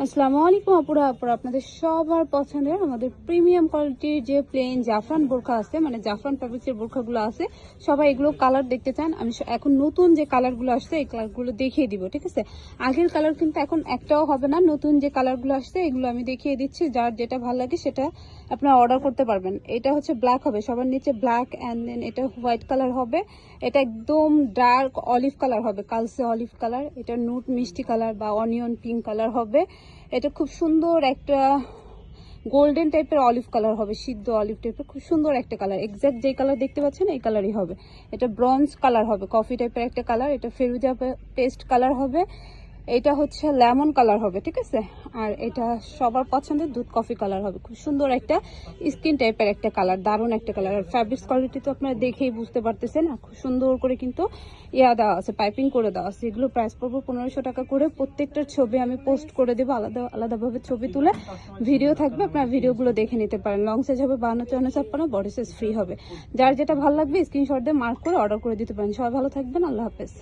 আসসালামু আলাইকুম আপুরা, আপনাদের সবার পছন্দের আমাদের প্রিমিয়াম কোয়ালিটির যে প্লেন জাফরান বোরখা আছে, মানে জাফরান ফ্যাব্রিক্সের বোরখাগুলো আছে, সবাই এগুলো কালার দেখতে চান। আমি এখন নতুন যে কালারগুলো আসছে এই কালারগুলো দেখিয়ে দিব, ঠিক আছে? আগের কালার কিন্তু এখন একটাও হবে না, নতুন যে কালারগুলো আসছে এগুলো আমি দেখিয়ে দিচ্ছি। যার যেটা ভালো লাগে সেটা আপনারা অর্ডার করতে পারবেন। এটা হচ্ছে ব্ল্যাক হবে, সবার নিচে ব্ল্যাক, অ্যান্ড দেন এটা হোয়াইট কালার হবে। এটা একদম ডার্ক অলিভ কালার হবে, কালসে অলিভ কালার। এটা নুট মিষ্টি কালার বা অনিয়ন পিঙ্ক কালার হবে। এটা খুব সুন্দর একটা গোল্ডেন টাইপের অলিভ কালার হবে, সিদ্ধ অলিভ টাইপের খুব সুন্দর একটা কালার। এক্সাক্ট যে কালার দেখতে পাচ্ছেন এই কালারই হবে। এটা ব্রঞ্জ কালার হবে, কফি টাইপের একটা কালার। এটা ফেরুজা পেস্ট কালার হবে। এটা হচ্ছে লেমন কালার হবে, ঠিক আছে? আর এটা সবার পছন্দের দুধ কফি কালার হবে। খুব সুন্দর একটা স্কিন টাইপের একটা কালার, দারুণ একটা কালার। আর ফ্যাব্রিক্স কোয়ালিটি তো আপনারা দেখেই বুঝতে পারতেছেন। আর খুব সুন্দর করে কিন্তু দেওয়া আছে, পাইপিং করে দেওয়া আছে। এগুলো প্রাইস পড়বো 1500 টাকা করে। প্রত্যেকটার ছবি আমি পোস্ট করে দেবো, আলাদা আলাদাভাবে ছবি তুলে ভিডিও থাকবে, আপনারা ভিডিওগুলো দেখে নিতে পারেন। লং সাইজ হবে 52-54, বডি সাইজ ফ্রি হবে। যার যেটা ভালো লাগবে স্ক্রিনশট দিয়ে মার্ক করে অর্ডার করে দিতে পারেন। সবাই ভালো থাকবেন, আল্লাহ হাফেজ।